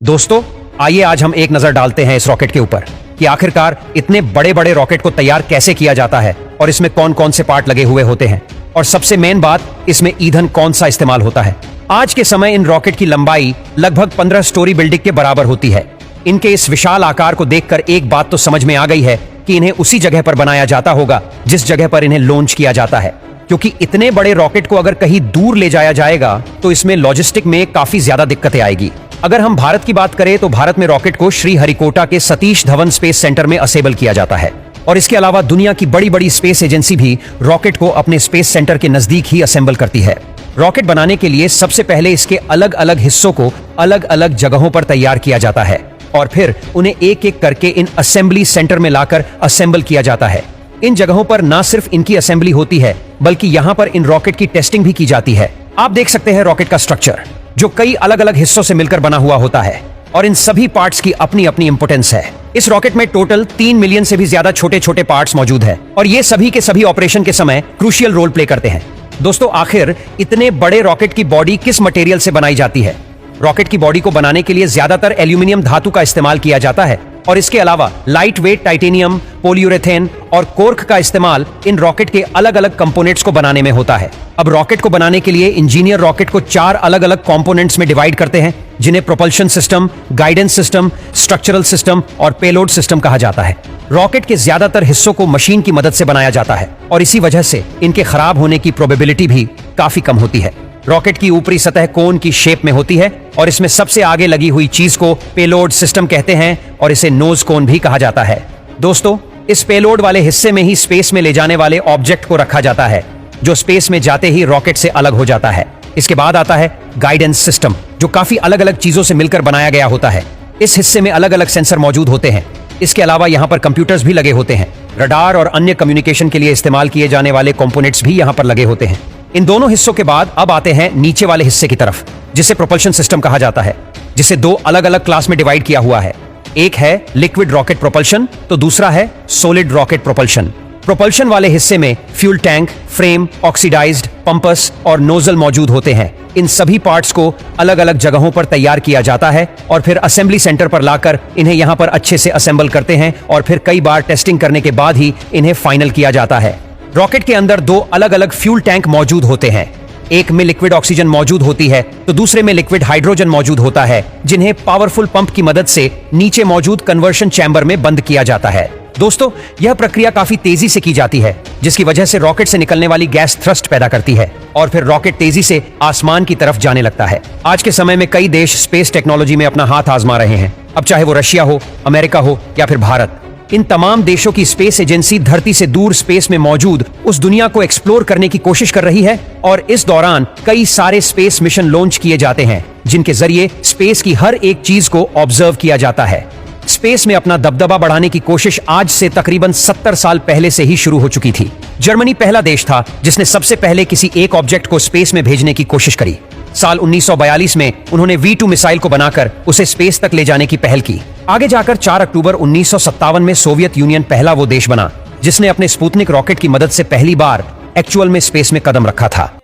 दोस्तों, आइए आज हम एक नजर डालते हैं इस रॉकेट के ऊपर कि आखिरकार इतने बड़े बड़े रॉकेट को तैयार कैसे किया जाता है और इसमें कौन कौन से पार्ट लगे हुए होते हैं और सबसे मेन बात, इसमें ईंधन कौन सा इस्तेमाल होता है। आज के समय इन रॉकेट की लंबाई लगभग 15 स्टोरी बिल्डिंग के बराबर होती है। इनके इस विशाल आकार को देखकर एक बात तो समझ में आ गई है कि इन्हें उसी जगह पर बनाया जाता होगा जिस जगह पर इन्हें लॉन्च किया जाता है, क्योंकि इतने बड़े रॉकेट को अगर कहीं दूर ले जाया जाएगा तो इसमें लॉजिस्टिक में काफी ज्यादा दिक्कतें आएगी। अगर हम भारत की बात करें तो भारत में रॉकेट को श्रीहरिकोटा के सतीश धवन स्पेस सेंटर में असेंबल किया जाता है और इसके अलावा दुनिया की बड़ी बड़ी स्पेस एजेंसी भी रॉकेट को अपने स्पेस सेंटर के नजदीक ही असेंबल करती है। रॉकेट बनाने के लिए सबसे पहले इसके अलग अलग हिस्सों को अलग अलग जगहों पर तैयार किया जाता है और फिर उन्हें एक एक करके इन असेंबली सेंटर में लाकर असेंबल किया जाता है। इन जगहों पर न सिर्फ इनकी असेंबली होती है बल्कि यहाँ पर इन रॉकेट की टेस्टिंग भी की जाती है। आप देख सकते हैं रॉकेट का स्ट्रक्चर जो कई अलग अलग हिस्सों से मिलकर बना हुआ होता है और इन सभी पार्ट्स की अपनी अपनी इंपोर्टेंस है। इस रॉकेट में टोटल 3 मिलियन से भी ज्यादा छोटे छोटे पार्ट्स मौजूद है और ये सभी के सभी ऑपरेशन के समय क्रूशियल रोल प्ले करते हैं। दोस्तों, आखिर इतने बड़े रॉकेट की बॉडी किस मटेरियल से बनाई जाती है? रॉकेट की बॉडी को बनाने के लिए ज्यादातर एल्यूमिनियम धातु का इस्तेमाल किया जाता है और इसके अलावा लाइट वेट टाइटेनियम, पॉलीयूरेथेन और कोर्क का इस्तेमाल इन रॉकेट के अलग अलग कंपोनेंट्स को बनाने में होता है। अब रॉकेट को बनाने के लिए इंजीनियर रॉकेट को 4 अलग अलग कंपोनेंट्स में डिवाइड करते हैं, जिन्हें propulsion system, guidance system, structural system और पेलोड सिस्टम कहा जाता है। रॉकेट के ज्यादातर हिस्सों को मशीन की मदद से बनाया जाता है और इसी वजह से इनके खराब होने की प्रोबेबिलिटी भी काफी कम होती है। रॉकेट की ऊपरी सतह कोन की शेप में होती है और इसमें सबसे आगे लगी हुई चीज को पेलोड सिस्टम कहते हैं और इसे नोज कोन भी कहा जाता है। दोस्तों, इस पेलोड वाले हिस्से में ही स्पेस में ले जाने वाले ऑब्जेक्ट को रखा जाता है जो स्पेस में जाते ही रॉकेट से अलग हो जाता है। इसके बाद आता है गाइडेंस सिस्टम, जो काफी अलग अलग चीजों से मिलकर बनाया गया होता है। इस हिस्से में अलग अलग सेंसर मौजूद होते हैं। इसके अलावा यहाँ पर कंप्यूटर्स भी लगे होते हैं। रडार और अन्य कम्युनिकेशन के लिए इस्तेमाल किए जाने वाले कंपोनेंट्स भी यहाँ पर लगे होते हैं। इन दोनों हिस्सों के बाद अब आते हैं नीचे वाले हिस्से की तरफ, जिसे प्रोपल्शन सिस्टम कहा जाता है, जिसे 2 अलग अलग क्लास में डिवाइड किया हुआ है। एक है लिक्विड रॉकेट प्रोपल्शन तो दूसरा है सॉलिड रॉकेट प्रोपल्शन। प्रोपल्शन वाले हिस्से में fuel tank, frame, oxidised pumps और नोजल मौजूद होते हैं। इन सभी पार्ट्स को अलग अलग जगहों पर तैयार किया जाता है और फिर असेंबली सेंटर पर लाकर इन्हें यहाँ पर अच्छे से असेंबल करते हैं और फिर कई बार टेस्टिंग करने के बाद ही इन्हें फाइनल किया जाता है। रॉकेट के अंदर 2 अलग अलग फ्यूल टैंक मौजूद होते हैं। एक में लिक्विड ऑक्सीजन मौजूद होती है तो दूसरे में लिक्विड हाइड्रोजन मौजूद होता है, जिन्हें पावरफुल पंप की मदद से नीचे मौजूद कन्वर्शन चैम्बर में बंद किया जाता है। दोस्तों, यह प्रक्रिया काफी तेजी से की जाती है, जिसकी वजह से रॉकेट से निकलने वाली गैस थ्रस्ट पैदा करती है और फिर रॉकेट तेजी से आसमान की तरफ जाने लगता है। आज के समय में कई देश स्पेस टेक्नोलॉजी में अपना हाथ आजमा रहे हैं, अब चाहे वो रशिया हो, अमेरिका हो या फिर भारत। इन तमाम देशों की स्पेस एजेंसी धरती से दूर स्पेस में मौजूद उस दुनिया को एक्सप्लोर करने की कोशिश कर रही है और इस दौरान कई सारे स्पेस मिशन लॉन्च किए जाते हैं, जिनके जरिए स्पेस की हर एक चीज को ऑब्जर्व किया जाता है। स्पेस में अपना दबदबा बढ़ाने की कोशिश आज से तकरीबन 70 साल पहले से ही शुरू हो चुकी थी। जर्मनी पहला देश था जिसने सबसे पहले किसी एक ऑब्जेक्ट को स्पेस में भेजने की कोशिश करी। साल 1942 में उन्होंने V2 मिसाइल को बनाकर उसे स्पेस तक ले जाने की पहल की। आगे जाकर 4 अक्टूबर 1957 में सोवियत यूनियन पहला वो देश बना जिसने अपने स्पुतनिक रॉकेट की मदद से पहली बार एक्चुअल में स्पेस में कदम रखा था।